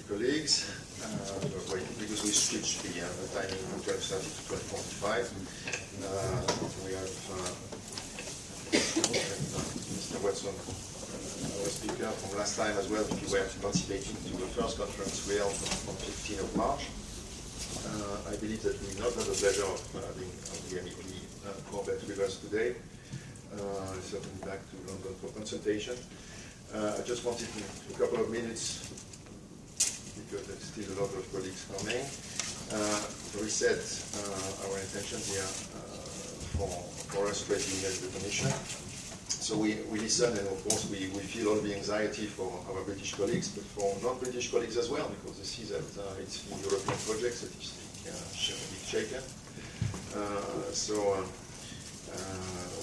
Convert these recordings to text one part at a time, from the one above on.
colleagues, because we switched the timing from 12:30 to 12:45. We have Mr. Watson, our speaker from last time as well, if you were participating to the first conference we held on 15th of March. I believe that we not have the pleasure of having the MEP Corbett with us today. Certainly back to London for consultation. I just wanted a couple of minutes, because there's still a lot of colleagues coming, to reset our intentions here for us to engage the Commission. So we listen, and of course we feel all the anxiety for our British colleagues, but for non-British colleagues as well, because they see that it's the European projects that is being shaken.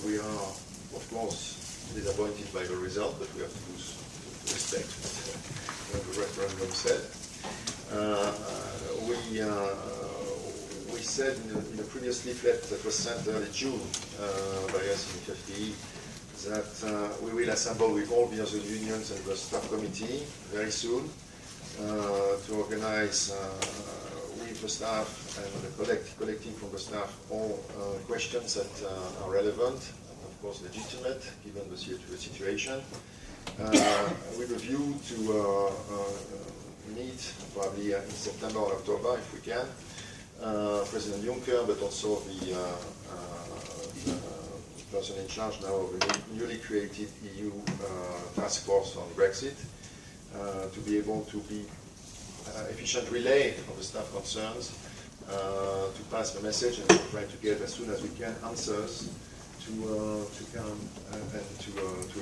We are, of course, disappointed by the result, but we have to respect what the referendum said. We said in a previous leaflet that was sent early June by us in FFPE that we will assemble with all the other unions and the staff committee very soon to organize with the staff and collecting from the staff all questions that are relevant and of course legitimate given the situation, with a view to meet probably in September or October if we can, President Juncker, but also the person in charge now of the newly created EU task force on Brexit, to be able to be efficient relay of the staff concerns, to pass the message and to try to get as soon as we can answers to come and to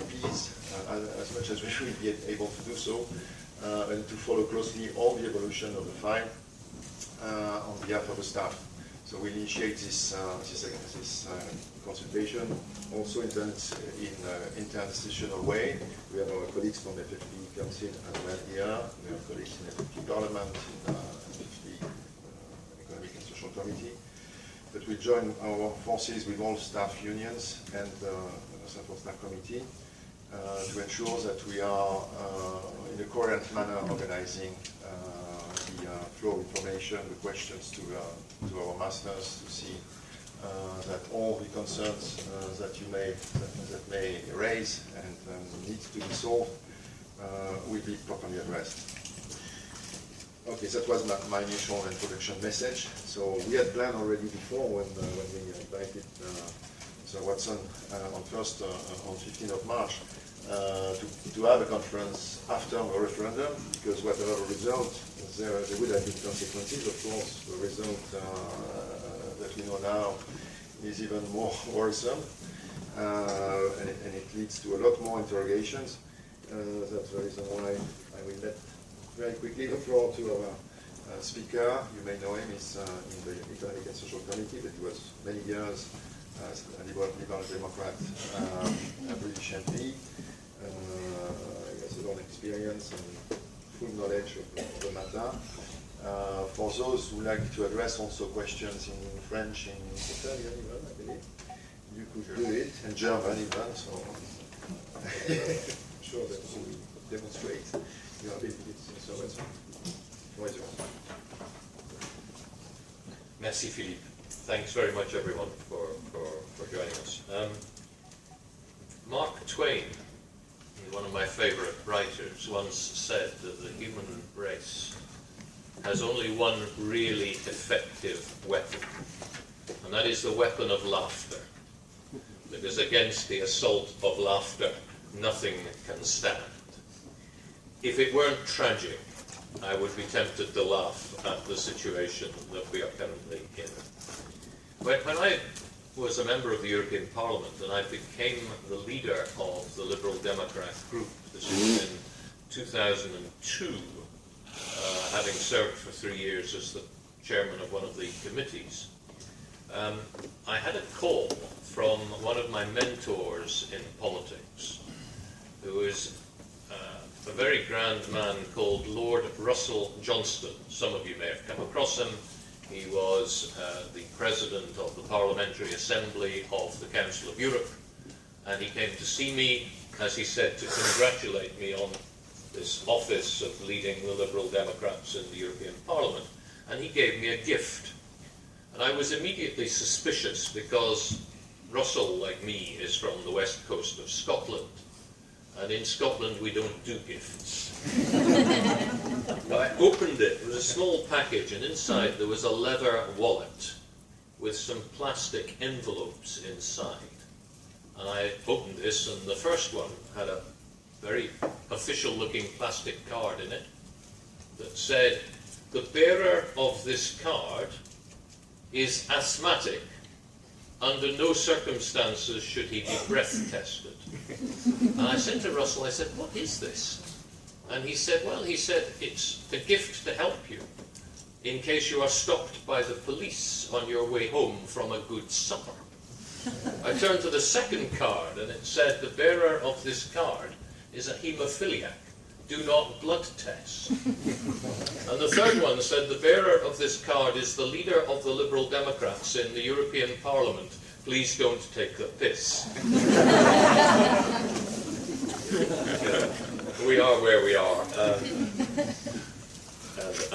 appease as much as we will be able to do so, and to follow closely all the evolution of the file on behalf of the staff. So we initiate this consultation also in interinstitutional way. We have our colleagues from the FFPE Council as well here. We have colleagues in the FFPE Parliament, in the FFPE Economic and Social Committee. But we join our forces with all staff unions and the Central Staff Committee to ensure that we are in a coherent manner organizing the flow of information, the questions to our masters, to see that all the concerns that may raise and need to be solved will be properly addressed. Okay, that was my initial introduction message. So we had planned already before when we invited Sir Watson on 15th of March to have a conference after the referendum, because whatever the result, there would have been consequences. Of course, the result that we know now is even more worrisome, and it leads to a lot more interrogations. That's the reason why I will let very quickly the floor to our speaker. You may know him, he's in the Economic and Social Committee, but he was many years as a Liberal Democrat, a British MP. He has a lot of experience and full knowledge of the matter. For those who like to address also questions in French, in Italian even, I believe, you could do it, and German even, so I'm sure that we will demonstrate your abilities in so as well. Merci Philippe. Thanks very much everyone for joining us. Mark Twain, one of my favorite writers, once said that the human race has only one really effective weapon, and that is the weapon of laughter. Because against the assault of laughter, nothing can stand. If it weren't tragic, I would be tempted to laugh at the situation that we are currently in. When I was a member of the European Parliament and I became the leader of the Liberal Democrat group, this was in 2002, having served for 3 years as the chairman of one of the committees, I had a call from one of my mentors in politics, who is a very grand man called Lord Russell Johnston. Some of you may have come across him. He was the president of the Parliamentary Assembly of the Council of Europe, and he came to see me, as he said, to congratulate me on the this office of leading the Liberal Democrats in the European Parliament, and he gave me a gift. And I was immediately suspicious because Russell, like me, is from the west coast of Scotland, and in Scotland we don't do gifts. I opened it. It was a small package, and inside there was a leather wallet with some plastic envelopes inside. And I opened this, and the first one had a very official-looking plastic card in it that said, "The bearer of this card is asthmatic. Under no circumstances should he be breath tested." And I said to Russell, I said, "What is this?" And he said, "Well," he said, "it's a gift to help you in case you are stopped by the police on your way home from a good supper." I turned to the second card, and it said, "The bearer of this card is a haemophiliac. Do not blood test." And the third one said, "The bearer of this card is the leader of the Liberal Democrats in the European Parliament. Please don't take the piss." We are where we are,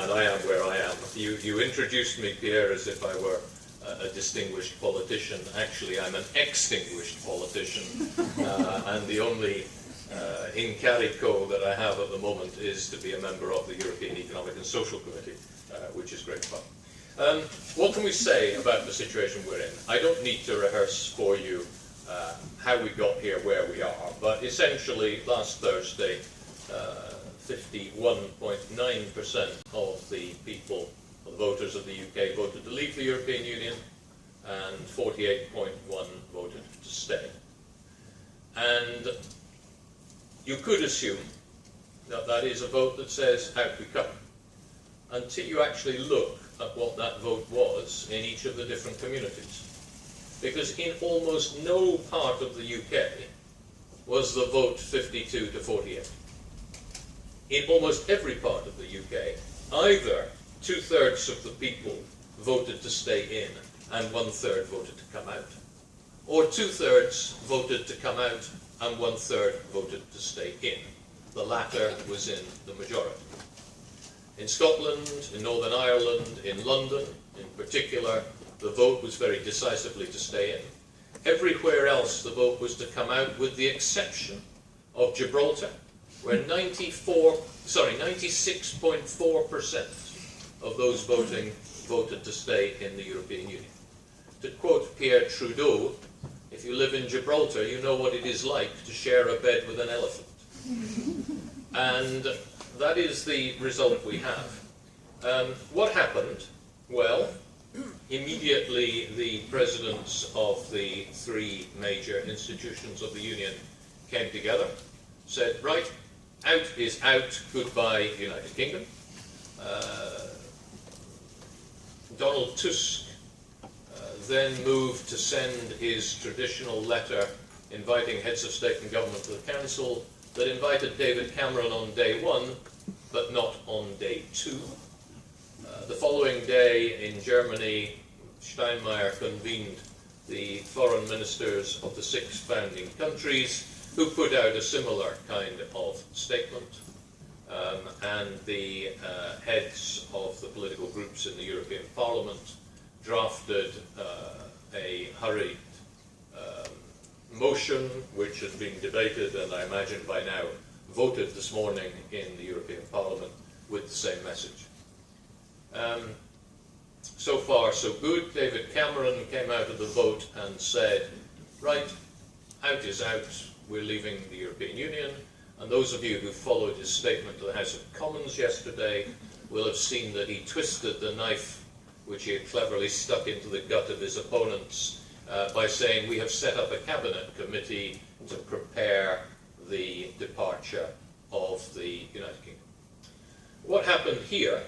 and I am where I am. You introduced me, Pierre, as if I were a distinguished politician. Actually, I'm an extinguished politician, and the only incarico that I have at the moment is to be a member of the European Economic and Social Committee, which is great fun. What can we say about the situation we're in? I don't need to rehearse for you how we got here where we are, but essentially last Thursday 51.9% of the people, the voters of the UK, voted to leave the European Union, and 48.1% voted to stay. And you could assume that that is a vote that says, "Out we come," until you actually look at what that vote was in each of the different communities. Because in almost no part of the UK was the vote 52 to 48. In almost every part of the UK, either 2/3 of the people voted to stay in and 1/3 voted to come out, or 2/3 voted to come out and 1/3 voted to stay in. The latter was in the majority. In Scotland, in Northern Ireland, in London in particular, the vote was very decisively to stay in. Everywhere else the vote was to come out, with the exception of Gibraltar, where 96.4% of those voting voted to stay in the European Union. To quote Pierre Trudeau, if you live in Gibraltar, you know what it is like to share a bed with an elephant. And that is the result we have. What happened? Well, immediately the presidents of the three major institutions of the Union came together, said, "Right, out is out, goodbye United Kingdom." Donald Tusk then moved to send his traditional letter inviting heads of state and government to the council that invited David Cameron on day one, but not on day two. The following day in Germany, Steinmeier convened the foreign ministers of the 6 founding countries, who put out a similar kind of statement, and the heads of the political groups in the European Parliament drafted a hurried motion, which has been debated and I imagine by now voted this morning in the European Parliament with the same message. So far so good. David Cameron came out of the vote and said, "Right, out is out, we're leaving the European Union." And those of you who followed his statement to the House of Commons yesterday will have seen that he twisted the knife which he had cleverly stuck into the gut of his opponents by saying, "We have set up a cabinet committee to prepare the departure of the United Kingdom." What happened here?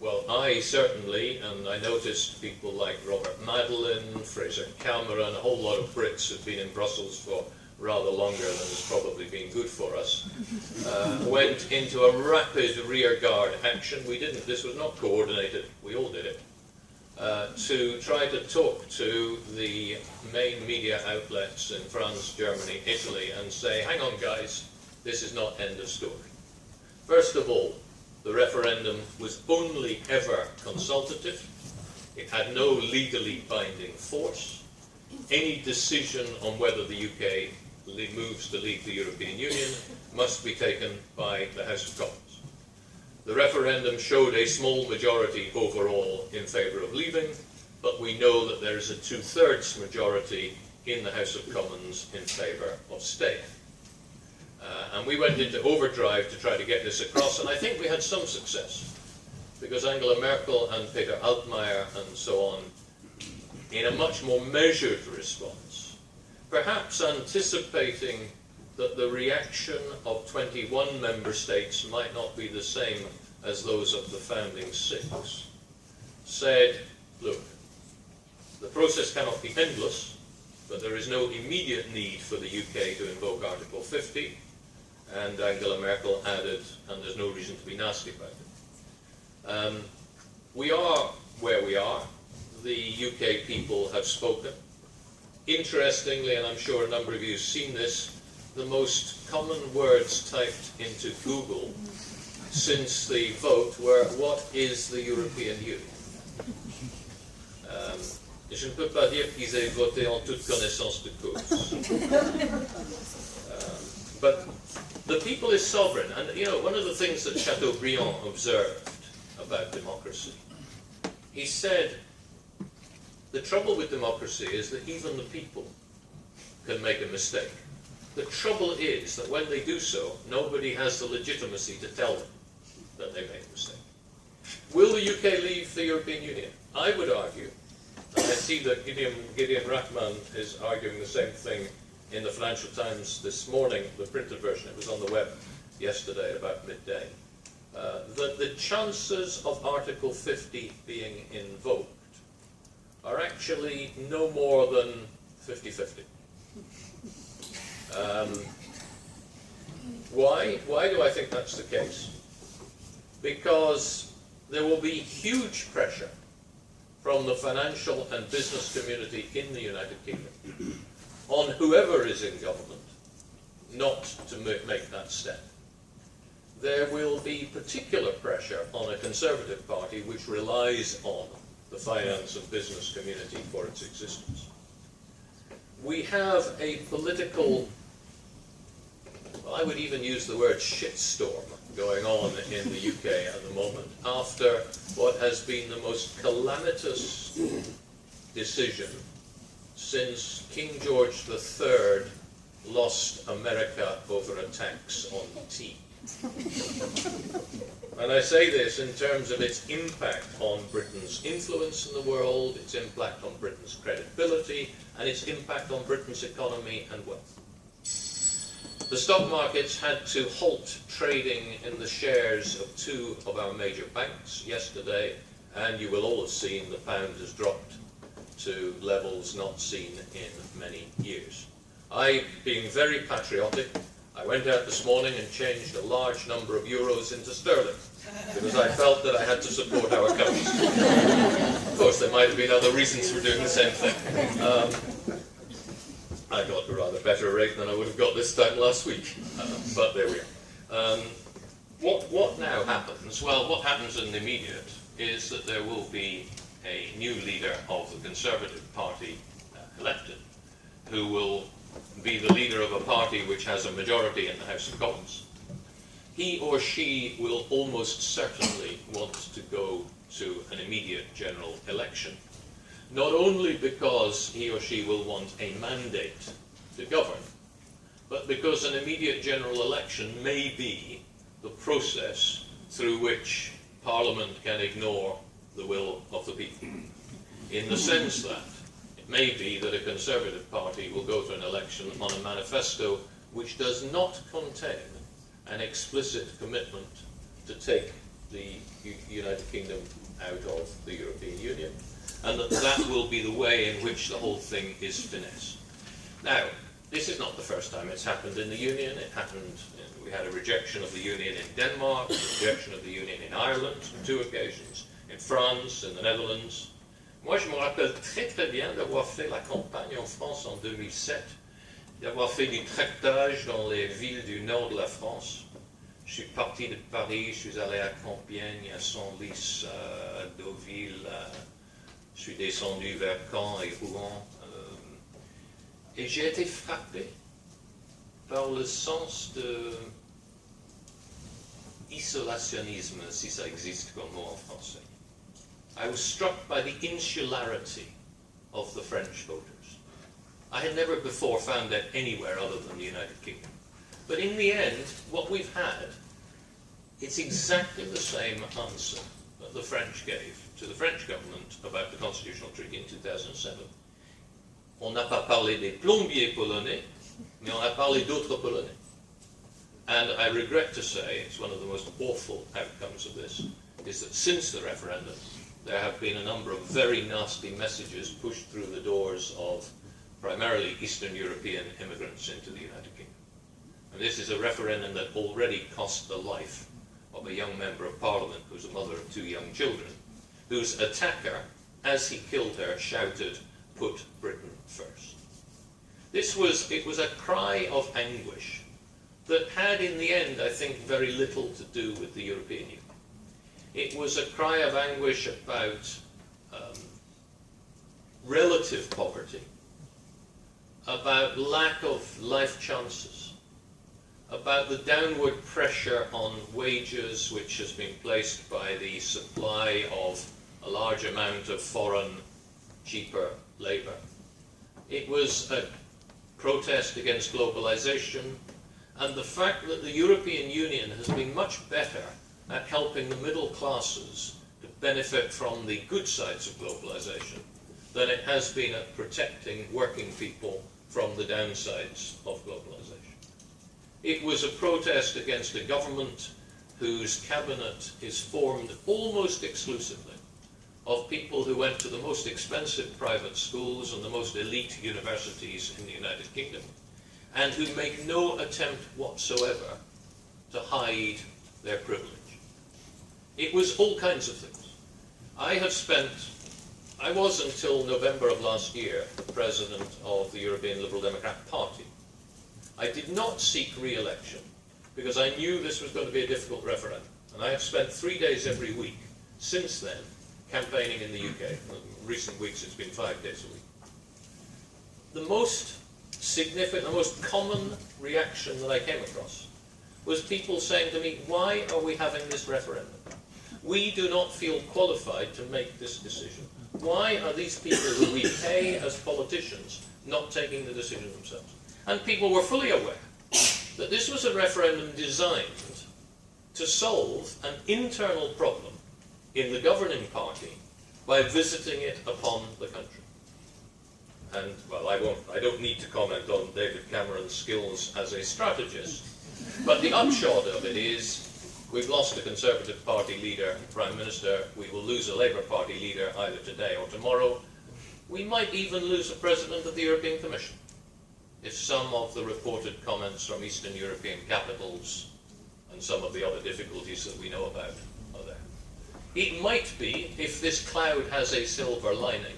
Well, I certainly, and I noticed people like Robert Madeleine, Fraser Cameron, a whole lot of Brits who've been in Brussels for rather longer than has probably been good for us, went into a rapid rearguard action. This was not coordinated, we all did it. to try to talk to the main media outlets in France, Germany, Italy, and say, hang on guys, this is not end of story. First of all, the referendum was only ever consultative. It had no legally binding force. Any decision on whether the UK moves to leave the European Union must be taken by the House of Commons. The referendum showed a small majority overall in favour of leaving, but we know that there is a 2/3 majority in the House of Commons in favour of staying. And we went into overdrive to try to get this across, and I think we had some success, because Angela Merkel and Peter Altmaier and so on, in a much more measured response, perhaps anticipating that the reaction of 21 member states might not be the same as those of the founding 6, said, look, the process cannot be endless, but there is no immediate need for the UK to invoke Article 50, and Angela Merkel added, and there's no reason to be nasty about it. We are where we are. The UK people have spoken. Interestingly, and I'm sure a number of you have seen this, the most common words typed into Google since the vote were, what is the European Union? Je ne peux pas dire qu'ils aient voté en toute connaissance de cause. But the people is sovereign, and you know, one of the things that Chateaubriand observed about democracy, he said, the trouble with democracy is that even the people can make a mistake. The trouble is that when they do so, nobody has the legitimacy to tell them that they made a mistake. Will the UK leave the European Union? I would argue, and I see that Gideon Rachman is arguing the same thing in the Financial Times this morning, the printed version, it was on the web yesterday about midday, that the chances of Article 50 being invoked are actually no more than 50-50. Why? Why do I think that's the case? Because there will be huge pressure from the financial and business community in the United Kingdom on whoever is in government not to make that step. There will be particular pressure on a Conservative Party which relies on the finance and business community for its existence. We have a political, well, I would even use the word shitstorm going on in the UK at the moment after what has been the most calamitous decision since King George III lost America over a tax on tea. And I say this in terms of its impact on Britain's influence in the world, its impact on Britain's credibility, and its impact on Britain's economy and wealth. The stock markets had to halt trading in the shares of 2 of our major banks yesterday, and you will all have seen the pound has dropped to levels not seen in many years. I, being very patriotic, I went out this morning and changed a large number of euros into sterling, because I felt that I had to support our country. Of course, there might have been other reasons for doing the same thing. I got a rather better rate than I would have got this time last week, but there we are. What now happens? Well, what happens in the immediate is that there will be a new leader of the Conservative Party elected, who will be the leader of a party which has a majority in the House of Commons. He or she will almost certainly want to go to an immediate general election, not only because he or she will want a mandate to govern, but because an immediate general election may be the process through which Parliament can ignore the will of the people, in the sense that it may be that a Conservative Party will go to an election on a manifesto which does not contain an explicit commitment to take the United Kingdom out of the European Union, and that will be the way in which the whole thing is finessed. Now, this is not the first time it's happened in the Union. It happened, we had a rejection of the Union in Denmark, a rejection of the Union in Ireland on 2 occasions, in France, in the Netherlands. Moi, je me rappelle très très bien d'avoir fait la campagne en France en 2007, d'avoir fait du tractage dans les villes du nord de la France. Je suis parti de Paris, je suis allé à Compiègne, à Senlis, à Deauville, je suis descendu vers Caen et Rouen. Et j'ai été frappé par le sens de isolationnisme, si ça existe comme mot en français. I was struck by the insularity of the French voters. I had never before found that anywhere other than the United Kingdom. But in the end, what we've had, it's exactly the same answer that the French gave to the French government about the Constitutional Treaty in 2007. On n'a pas parlé des plombiers polonais, mais on a parlé d'autres Polonais. And I regret to say, it's one of the most awful outcomes of this, is that since the referendum, there have been a number of very nasty messages pushed through the doors of primarily Eastern European immigrants into the United Kingdom. And this is a referendum that already cost the life of a young member of Parliament who's a mother of 2 young children, whose attacker, as he killed her, shouted, "Put Britain first." It was a cry of anguish that had in the end, I think, very little to do with the European Union. It was a cry of anguish about relative poverty, about lack of life chances, about the downward pressure on wages which has been placed by the supply of a large amount of foreign, cheaper labour. It was a protest against globalisation and the fact that the European Union has been much better at helping the middle classes to benefit from the good sides of globalisation than it has been at protecting working people from the downsides of globalisation. It was a protest against a government whose cabinet is formed almost exclusively of people who went to the most expensive private schools and the most elite universities in the United Kingdom, and who make no attempt whatsoever to hide their privilege. It was all kinds of things. I was until November of last year president of the European Liberal Democrat Party. I did not seek re-election because I knew this was going to be a difficult referendum. And I have spent 3 days every week since then campaigning in the UK. In recent weeks it's been 5 days a week. The most significant, the most common reaction that I came across was people saying to me, why are we having this referendum? We do not feel qualified to make this decision. Why are these people who we pay as politicians not taking the decision themselves? And people were fully aware that this was a referendum designed to solve an internal problem in the governing party by visiting it upon the country. And, well, I don't need to comment on David Cameron's skills as a strategist, but the upshot of it is we've lost a Conservative Party leader, Prime Minister. We will lose a Labour Party leader either today or tomorrow. We might even lose a President of the European Commission if some of the reported comments from Eastern European capitals and some of the other difficulties that we know about are there. It might be, if this cloud has a silver lining,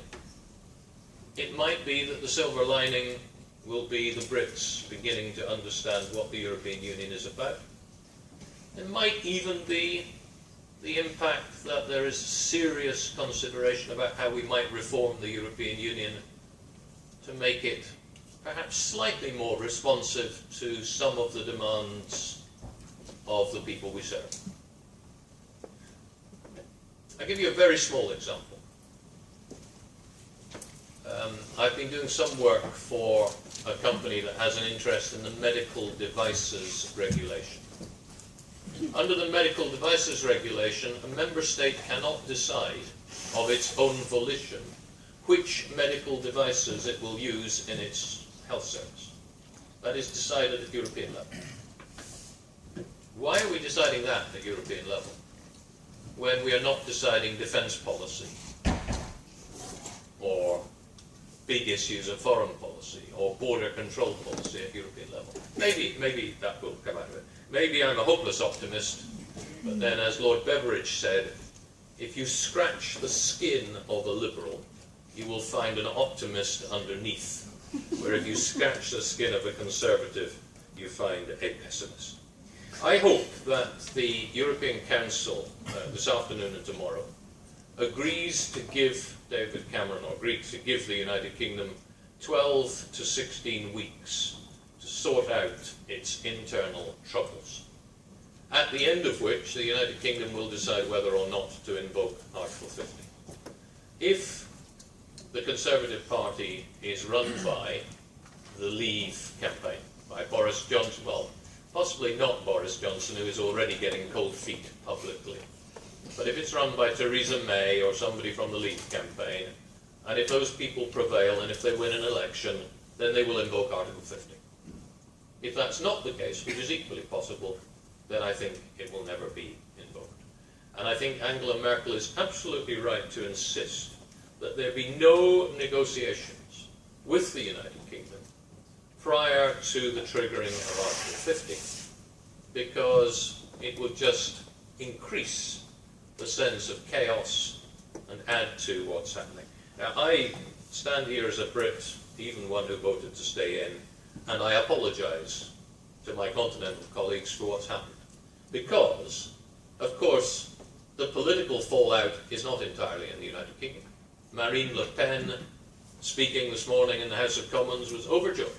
it might be that the silver lining will be the Brits beginning to understand what the European Union is about. It might even be the impact that there is serious consideration about how we might reform the European Union to make it perhaps slightly more responsive to some of the demands of the people we serve. I'll give you a very small example. I've been doing some work for a company that has an interest in the medical devices regulation. Under the medical devices regulation, a member state cannot decide of its own volition which medical devices it will use in its health service. That is decided at European level. Why are we deciding that at European level when we are not deciding defence policy or big issues of foreign policy or border control policy at European level? Maybe that will come out of it. Maybe I'm a hopeless optimist, but then as Lord Beveridge said, if you scratch the skin of a liberal, you will find an optimist underneath, where if you scratch the skin of a conservative, you find a pessimist. I hope that the European Council this afternoon and tomorrow agrees to give David Cameron, or agreed to give the United Kingdom 12 to 16 weeks to sort out its internal troubles, at the end of which the United Kingdom will decide whether or not to invoke Article 50. If the Conservative Party is run by the Leave campaign, by Boris Johnson, well, possibly not Boris Johnson, who is already getting cold feet publicly, but if it's run by Theresa May or somebody from the Leave campaign, and if those people prevail and if they win an election, then they will invoke Article 50. If that's not the case, which is equally possible, then I think it will never be invoked. And I think Angela Merkel is absolutely right to insist that there be no negotiations with the United Kingdom prior to the triggering of Article 50, because it would just increase the sense of chaos and add to what's happening. Now, I stand here as a Brit, even one who voted to stay in, and I apologise to my continental colleagues for what's happened. Because, of course, the political fallout is not entirely in the United Kingdom. Marine Le Pen, speaking this morning in the House of Commons, was overjoyed.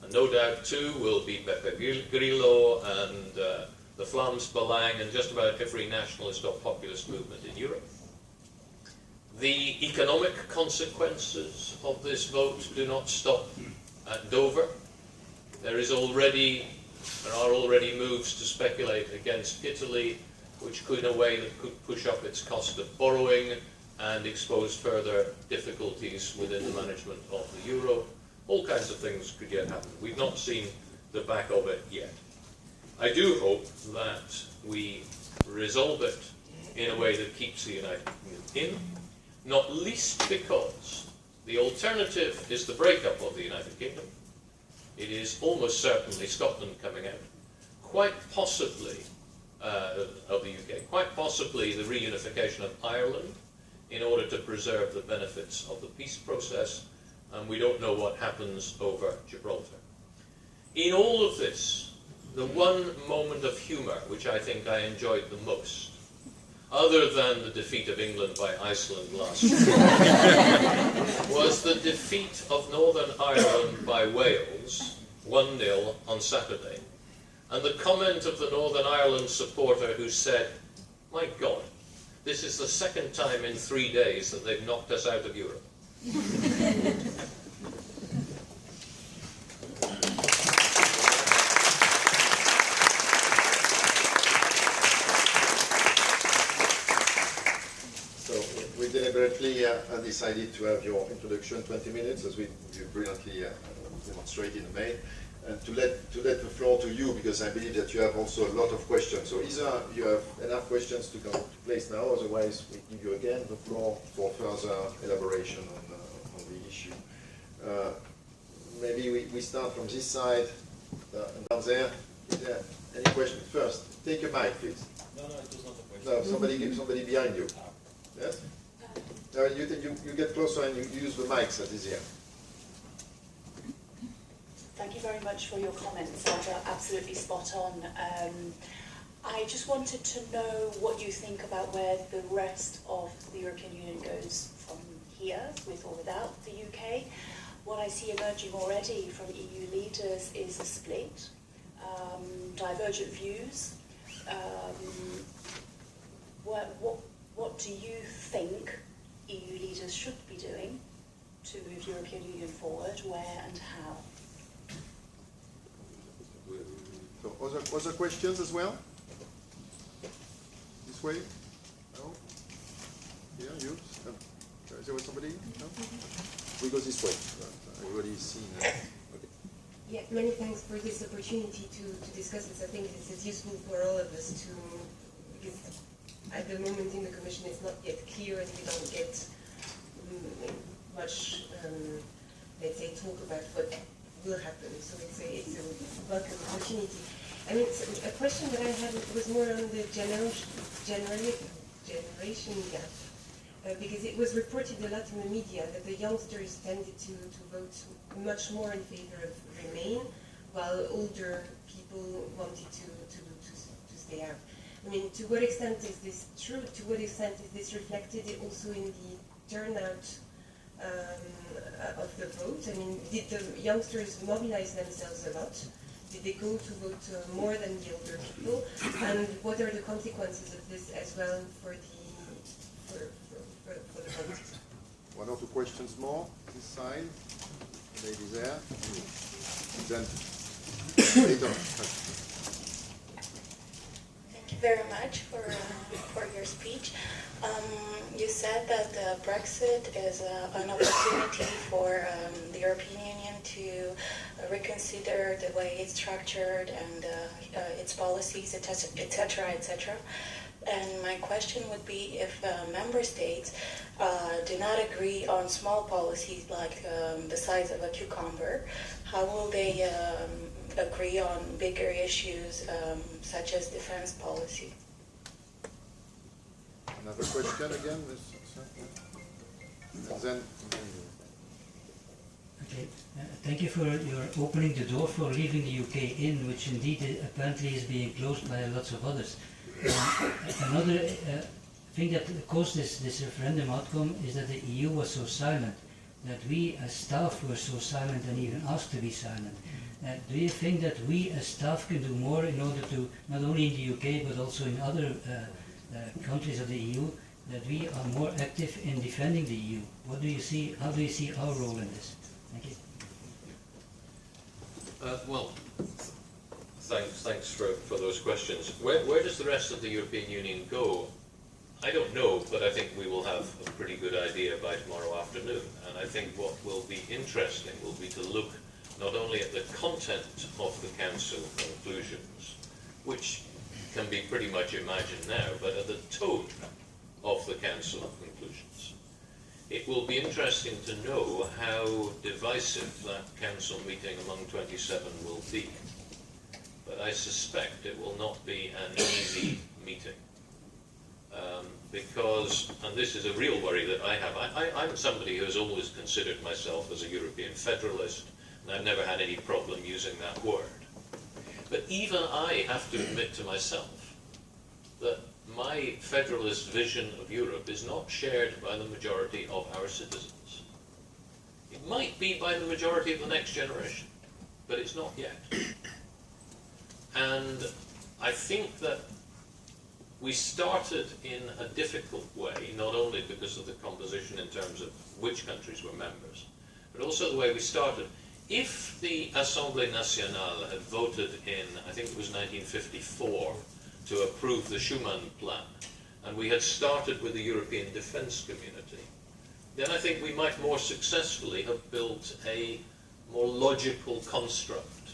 And no doubt, too, will be Beppe Grillo and the Vlaams Belang and just about every nationalist or populist movement in Europe. The economic consequences of this vote do not stop at Dover. There are already moves to speculate against Italy, which could, in a way, that could push up its cost of borrowing and expose further difficulties within the management of the euro. All kinds of things could yet happen. We've not seen the back of it yet. I do hope that we resolve it in a way that keeps the United Kingdom in, not least because the alternative is the breakup of the United Kingdom. It is almost certainly Scotland coming out, quite possibly of the UK, quite possibly the reunification of Ireland in order to preserve the benefits of the peace process, and we don't know what happens over Gibraltar. In all of this, the one moment of humour which I think I enjoyed the most, other than the defeat of England by Iceland last year, was the defeat of Northern Ireland by Wales, 1-0 on Saturday, and the comment of the Northern Ireland supporter who said, "My God, this is the second time in 3 days that they've knocked us out of Europe." We deliberately decided to have your introduction 20 minutes, as you brilliantly demonstrated in May, and to let the floor to you, because I believe that you have also a lot of questions. So either you have enough questions to come to place now, otherwise we give you again the floor for further elaboration on the issue. Maybe we start from this side and down there. Is there any questions? First, take a mic, please. No, it was not a question. No, somebody behind you. Yes? No, you get closer and you use the mics that is here. Thank you very much for your comments. They're absolutely spot on. I just wanted to know what you think about where the rest of the European Union goes from here, with or without the UK. What I see emerging already from EU leaders is a split, divergent views. What do you think EU leaders should be doing to move European Union forward? Where and how? So other questions as well? This way? No? Yeah, you? Is there somebody? No? We go this way. I've already seen. Okay. Yeah, many thanks for this opportunity to discuss this. I think this is useful for all of us to, because at the moment in the Commission it's not yet clear and we don't get much, let's say, talk about what will happen. So it's a welcome opportunity. I mean, a question that I had was more on the generation gap. because it was reported a lot in the media that the youngsters tended to vote much more in favor of Remain, while older people wanted to stay out. I mean, to what extent is this true? To what extent is this reflected also in the turnout of the vote? I mean, did the youngsters mobilize themselves a lot? Did they go to vote more than the older people? And what are the consequences of this as well for the vote? One or two questions more, this side, the lady there, and then later. Thank you very much for your speech. You said that Brexit is an opportunity for the European Union to reconsider the way it's structured and its policies, etc., etc. And my question would be, if member states do not agree on small policies like the size of a cucumber, how will they agree on bigger issues such as defense policy? Another question again, Ms. And then. Okay, thank you for your opening the door for leaving the UK in, which indeed apparently is being closed by lots of others. Another thing that caused this referendum outcome is that the EU was so silent, that we as staff were so silent and even asked to be silent. Do you think that we as staff can do more in order to, not only in the UK but also in other countries of the EU, that we are more active in defending the EU? What do you see, how do you see our role in this? Thank you. Well, thanks for those questions. Where does the rest of the European Union go? I don't know, but I think we will have a pretty good idea by tomorrow afternoon. And I think what will be interesting will be to look not only at the content of the Council conclusions, which can be pretty much imagined now, but at the tone of the Council conclusions. It will be interesting to know how divisive that Council meeting among 27 will be. But I suspect it will not be an easy meeting. Because, and this is a real worry that I have, I'm somebody who has always considered myself as a European federalist, and I've never had any problem using that word. But even I have to admit to myself that my federalist vision of Europe is not shared by the majority of our citizens. It might be by the majority of the next generation, but it's not yet. And I think that we started in a difficult way, not only because of the composition in terms of which countries were members, but also the way we started. If the Assemblée Nationale had voted in, I think it was 1954, to approve the Schuman Plan, and we had started with the European Defence Community, then I think we might more successfully have built a more logical construct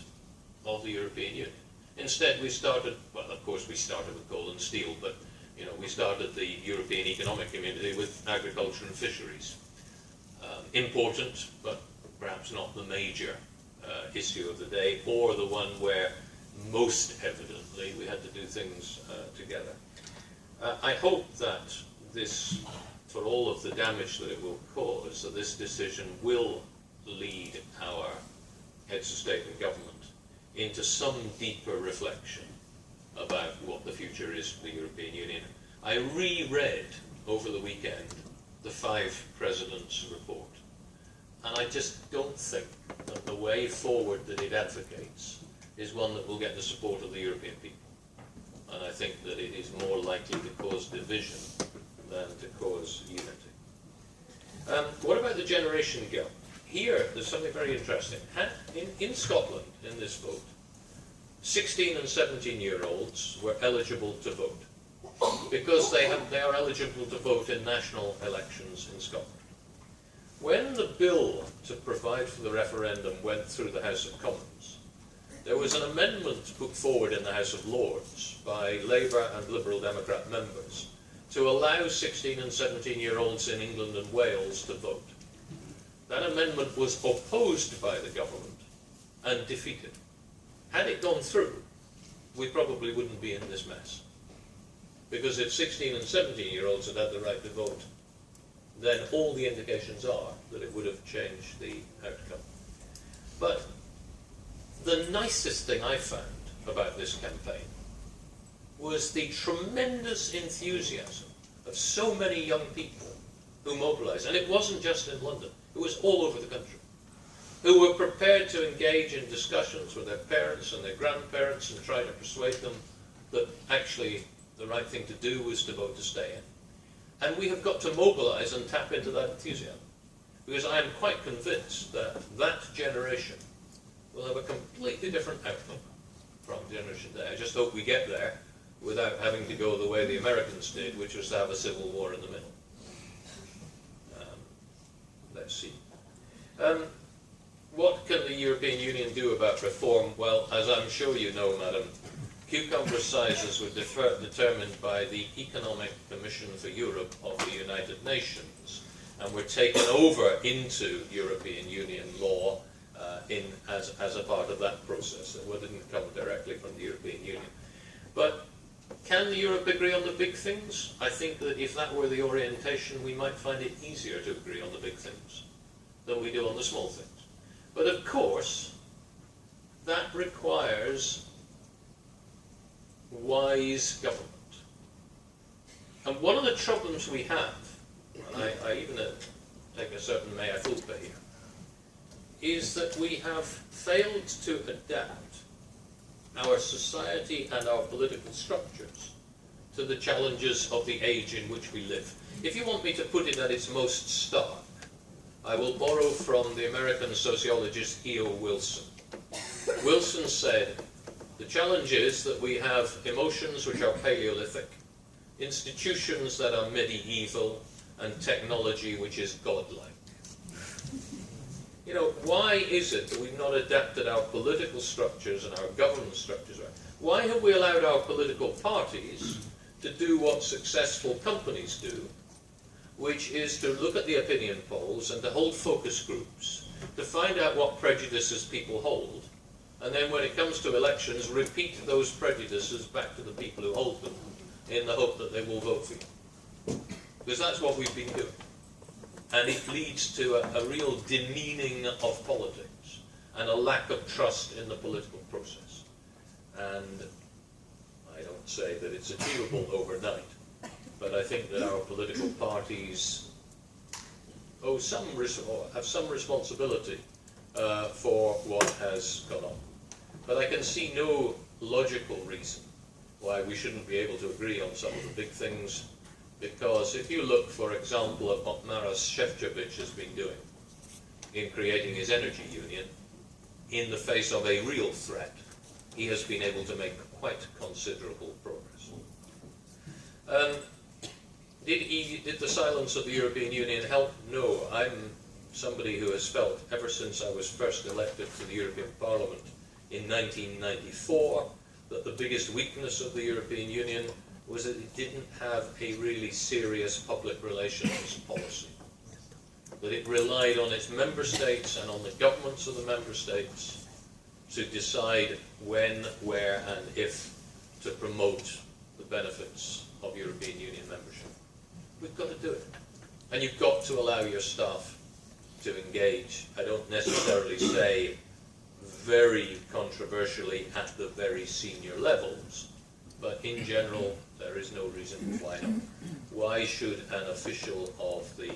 of the European Union. Instead, we started, well, of course, we started with coal and steel, but, you know, we started the European Economic Community with agriculture and fisheries. Important, but perhaps not the major issue of the day, or the one where most evidently we had to do things together. I hope that this, for all of the damage that it will cause, that this decision will lead our heads of state and government into some deeper reflection about what the future is for the European Union. I reread over the weekend the 5 Presidents' report, and I just don't think that the way forward that it advocates is one that will get the support of the European people. And I think that it is more likely to cause division than to cause unity. What about the generation gap? Here, there's something very interesting. In Scotland, in this vote, 16 and 17-year-olds were eligible to vote because they are eligible to vote in national elections in Scotland. When the bill to provide for the referendum went through the House of Commons, there was an amendment put forward in the House of Lords by Labour and Liberal Democrat members to allow 16 and 17-year-olds in England and Wales to vote. That amendment was opposed by the government and defeated. Had it gone through, we probably wouldn't be in this mess. Because if 16 and 17-year-olds had had the right to vote then all the indications are that it would have changed the outcome. But the nicest thing I found about this campaign was the tremendous enthusiasm of so many young people who mobilised. And it wasn't just in London, it was all over the country, who were prepared to engage in discussions with their parents and their grandparents and try to persuade them that actually the right thing to do was to vote to stay in. And we have got to mobilise and tap into that enthusiasm, because I am quite convinced that that generation will have a completely different outlook from Generation Z. I just hope we get there without having to go the way the Americans did, which was to have a civil war in the middle. Let's see. What can the European Union do about reform? Well, as I'm sure you know, madam, cucumber sizes were determined by the Economic Commission for Europe of the United Nations, and were taken over into European Union law as a part of that process. It didn't come directly from the European Union. But can Europe agree on the big things? I think that if that were the orientation, we might find it easier to agree on the big things than we do on the small things. But of course, that requires wise government. And one of the problems we have, and I even take a certain mea culpa here, is that we have failed to adapt our society and our political structures to the challenges of the age in which we live. If you want me to put it at its most stark, I will borrow from the American sociologist E.O. Wilson. Wilson said, the challenge is that we have emotions which are Paleolithic, institutions that are medieval, and technology which is godlike. You know, why is it that we've not adapted our political structures and our government structures right? Why have we allowed our political parties to do what successful companies do, which is to look at the opinion polls and to hold focus groups, to find out what prejudices people hold, and then when it comes to elections, repeat those prejudices back to the people who hold them, in the hope that they will vote for you. Because that's what we've been doing. And it leads to a real demeaning of politics, and a lack of trust in the political process. And I don't say that it's achievable overnight, but I think that our political parties have some responsibility for what has gone on. But I can see no logical reason why we shouldn't be able to agree on some of the big things, because if you look, for example, at what Maros Šefčovič has been doing in creating his energy union, in the face of a real threat, he has been able to make quite considerable progress. Did the silence of the European Union help? No. I'm somebody who has felt, ever since I was first elected to the European Parliament in 1994, that the biggest weakness of the European Union was that it didn't have a really serious public relations policy. That it relied on its member states and on the governments of the member states to decide when, where, and if to promote the benefits of European Union membership. We've got to do it. And you've got to allow your staff to engage. I don't necessarily say very controversially at the very senior levels, but in general, there is no reason why not. Why should an official of the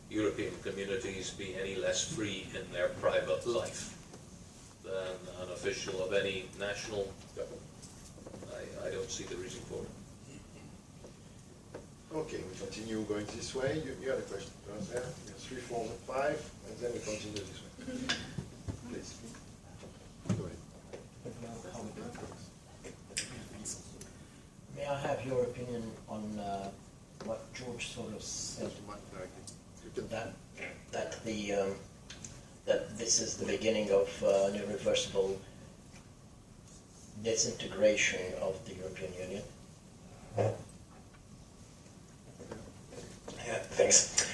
European communities be any less free in their private life than an official of any national government? I don't see the reason for it. Okay, we continue going this way. You had a question there? 3, 4, 5, and then we continue this way. Please. Go ahead. May I have your opinion on what George sort of said, that this is the beginning of an irreversible disintegration of the European Union? Yeah, thanks.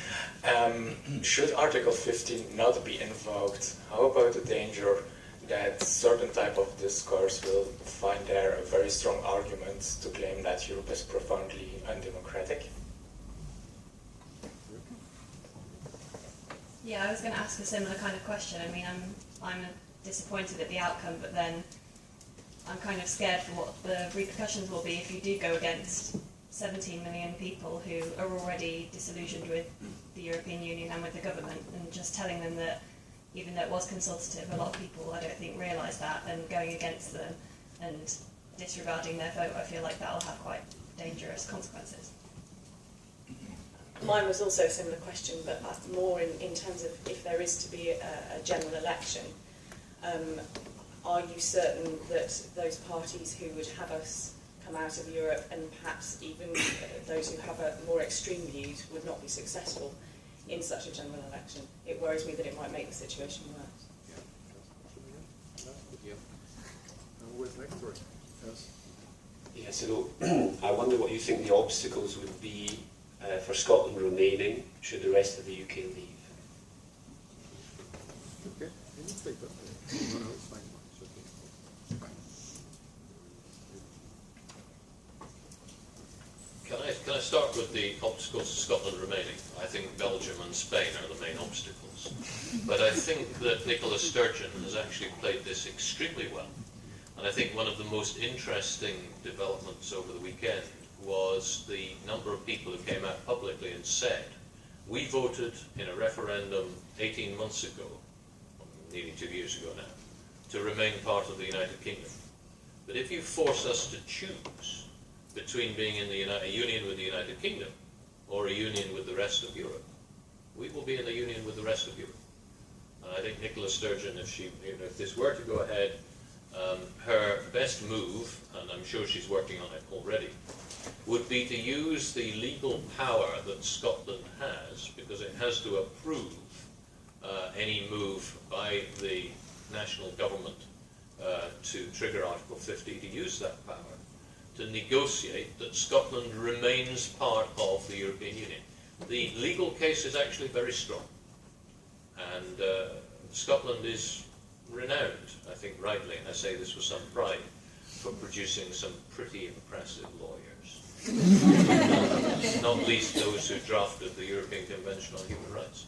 Should Article 15 not be invoked, how about the danger that certain type of discourse will find there a very strong argument to claim that Europe is profoundly undemocratic? Yeah, I was going to ask a similar kind of question. I mean, I'm disappointed at the outcome, but then I'm kind of scared for what the repercussions will be if you do go against 17 million people who are already disillusioned with the European Union and with the government, and just telling them that even though it was consultative, a lot of people, I don't think, realise that, and going against them and disregarding their vote, I feel like that will have quite dangerous consequences. Mine was also a similar question, but more in terms of if there is to be a general election, are you certain that those parties who would have us come out of Europe, and perhaps even those who have a more extreme views, would not be successful in such a general election? It worries me that it might make the situation worse. Who is next? Sorry. Yes. Yes, hello. I wonder what you think the obstacles would be for Scotland remaining should the rest of the UK leave. Okay, you can take that. No, it's fine. It's okay. Fine. Can I start with the obstacles to Scotland remaining? I think Belgium and Spain are the main obstacles. But I think that Nicola Sturgeon has actually played this extremely well. And I think one of the most interesting developments over the weekend was the number of people who came out publicly and said, we voted in a referendum 18 months ago, nearly 2 years ago now, to remain part of the United Kingdom. But if you force us to choose between being in a union with the United Kingdom or a union with the rest of Europe, we will be in a union with the rest of Europe. And I think Nicola Sturgeon, if this were to go ahead, her best move, and I'm sure she's working on it already, would be to use the legal power that Scotland has, because it has to approve any move by the national government to trigger Article 50, to use that power to negotiate that Scotland remains part of the European Union. The legal case is actually very strong, and Scotland is renowned, I think rightly, and I say this with some pride, for producing some pretty impressive lawyers. Not least those who drafted the European Convention on Human Rights.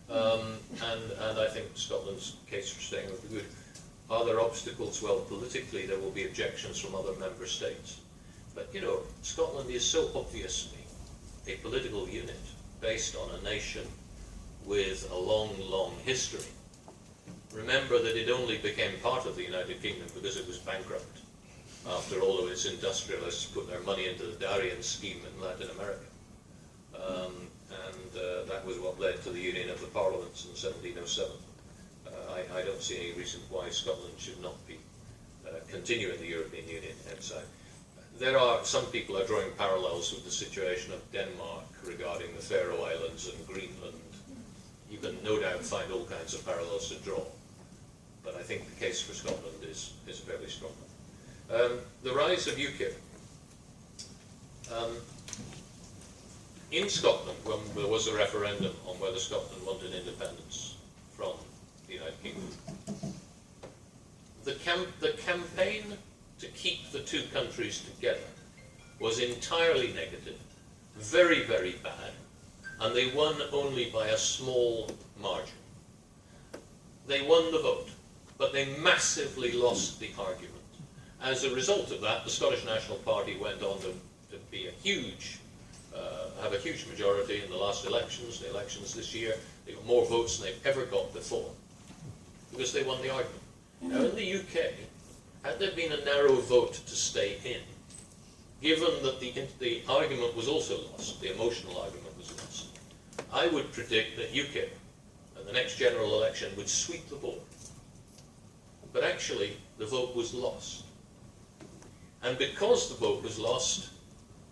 And I think Scotland's case for staying would be good. Are there obstacles? Well, politically there will be objections from other member states. But, you know, Scotland is so obviously a political unit based on a nation with a long, long history. Remember that it only became part of the United Kingdom because it was bankrupt after all of its industrialists put their money into the Darien scheme in Latin America. That was what led to the Union of the Parliaments in 1707. I don't see any reason why Scotland should not be continuing the European Union outside. There are, some people are drawing parallels with the situation of Denmark regarding the Faroe Islands and Greenland. You can no doubt find all kinds of parallels to draw. But I think the case for Scotland is a fairly strong one. The rise of UKIP. In Scotland, when there was a referendum on whether Scotland wanted independence from the United Kingdom, the campaign to keep the two countries together was entirely negative, very, very bad, and they won only by a small margin. They won the vote, but they massively lost the argument. As a result of that, the Scottish National Party went on to be have a huge majority in the last elections, the elections this year. They got more votes than they've ever got before, because they won the argument. Now in the UK, had there been a narrow vote to stay in, given that the argument was also lost, the emotional argument was lost, I would predict that UKIP at the next general election would sweep the board. But actually, the vote was lost. And because the vote was lost,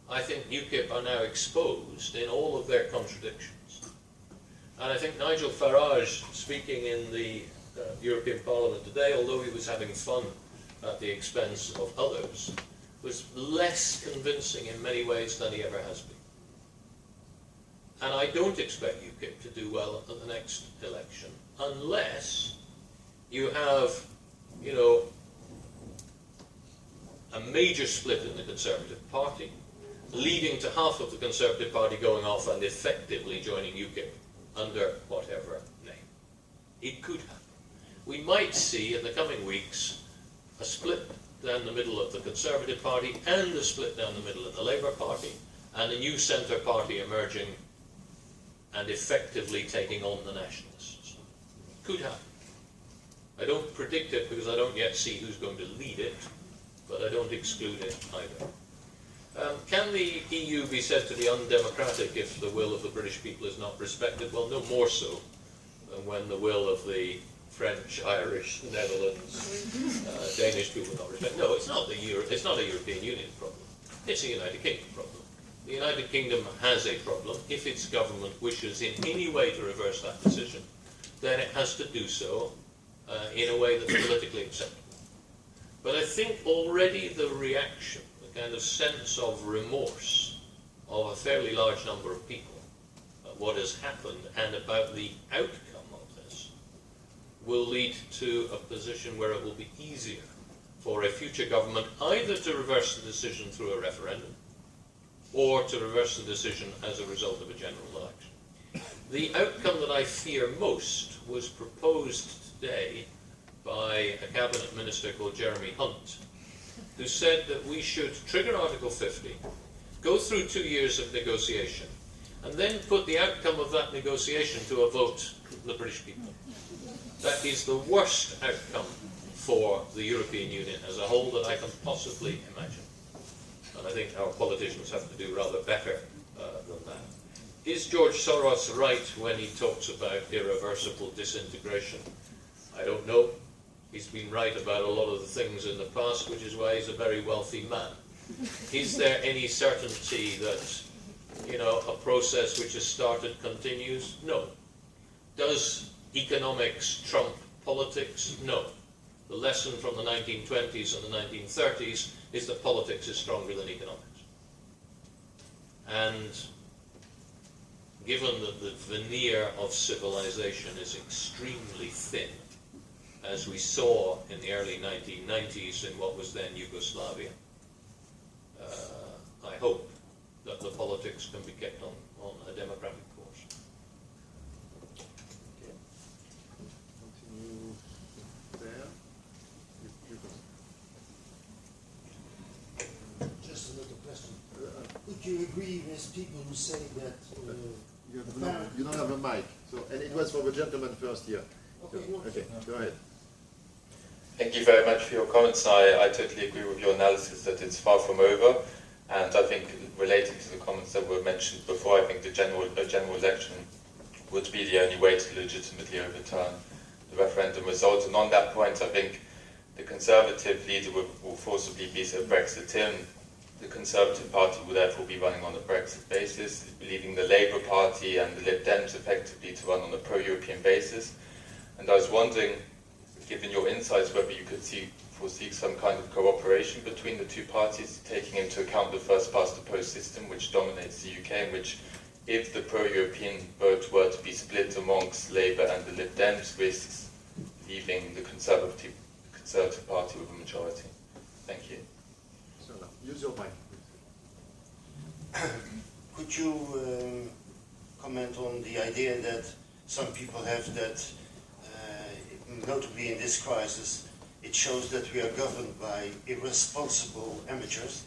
I think UKIP are now exposed in all of their contradictions. And I think Nigel Farage, speaking in the European Parliament today, although he was having fun at the expense of others, was less convincing in many ways than he ever has been. And I don't expect UKIP to do well at the next election, unless you have, you know, a major split in the Conservative Party, leading to half of the Conservative Party going off and effectively joining UKIP under whatever name. It could happen. We might see in the coming weeks a split down the middle of the Conservative Party and a split down the middle of the Labour Party, and a new centre party emerging and effectively taking on the Nationalists. Could happen. I don't predict it because I don't yet see who's going to lead it, but I don't exclude it either. Can the EU be said to be undemocratic if the will of the British people is not respected? Well, no more so than when the will of the French, Irish, Netherlands, Danish people are not respected. No, it's not a European Union problem. It's a United Kingdom problem. The United Kingdom has a problem. If its government wishes in any way to reverse that decision, then it has to do so in a way that's politically acceptable. But I think already the reaction, the kind of sense of remorse of a fairly large number of people at what has happened and about the outcome of this will lead to a position where it will be easier for a future government either to reverse the decision through a referendum or to reverse the decision as a result of a general election. The outcome that I fear most was proposed today by a cabinet minister called Jeremy Hunt, who said that we should trigger Article 50, go through 2 years of negotiation, and then put the outcome of that negotiation to a vote of the British people. That is the worst outcome for the European Union as a whole that I can possibly imagine. And I think our politicians have to do rather better than that. Is George Soros right when he talks about irreversible disintegration? I don't know. He's been right about a lot of the things in the past, which is why he's a very wealthy man. Is there any certainty that, a process which has started continues? No. Does economics trump politics? No. The lesson from the 1920s and the 1930s is that politics is stronger than economics. And given that the veneer of civilization is extremely thin, as we saw in the early 1990s in what was then Yugoslavia, I hope that the politics can be kept on a democratic course. Okay. Continue there. Just another question. Would you agree with people who say that... You don't have a mic, and it was for the gentleman first here. Okay, okay, go ahead. Thank you very much for your comments. I totally agree with your analysis that it's far from over. And I think relating to the comments that were mentioned before, I think a general election would be the only way to legitimately overturn the referendum result. And on that point, I think the Conservative leader will forcibly be a Brexiteer. The Conservative Party will therefore be running on a Brexit basis, leaving the Labour Party and the Lib Dems effectively to run on a pro-European basis. And I was wondering, given your insights, whether you could foresee some kind of cooperation between the two parties, taking into account the first-past-the-post system which dominates the UK, in which if the pro-European vote were to be split amongst Labour and the Lib Dems, risks leaving the Conservative Party with a majority. Thank you. So now, use your mic. Could you comment on the idea that some people have that, notably in this crisis, it shows that we are governed by irresponsible amateurs?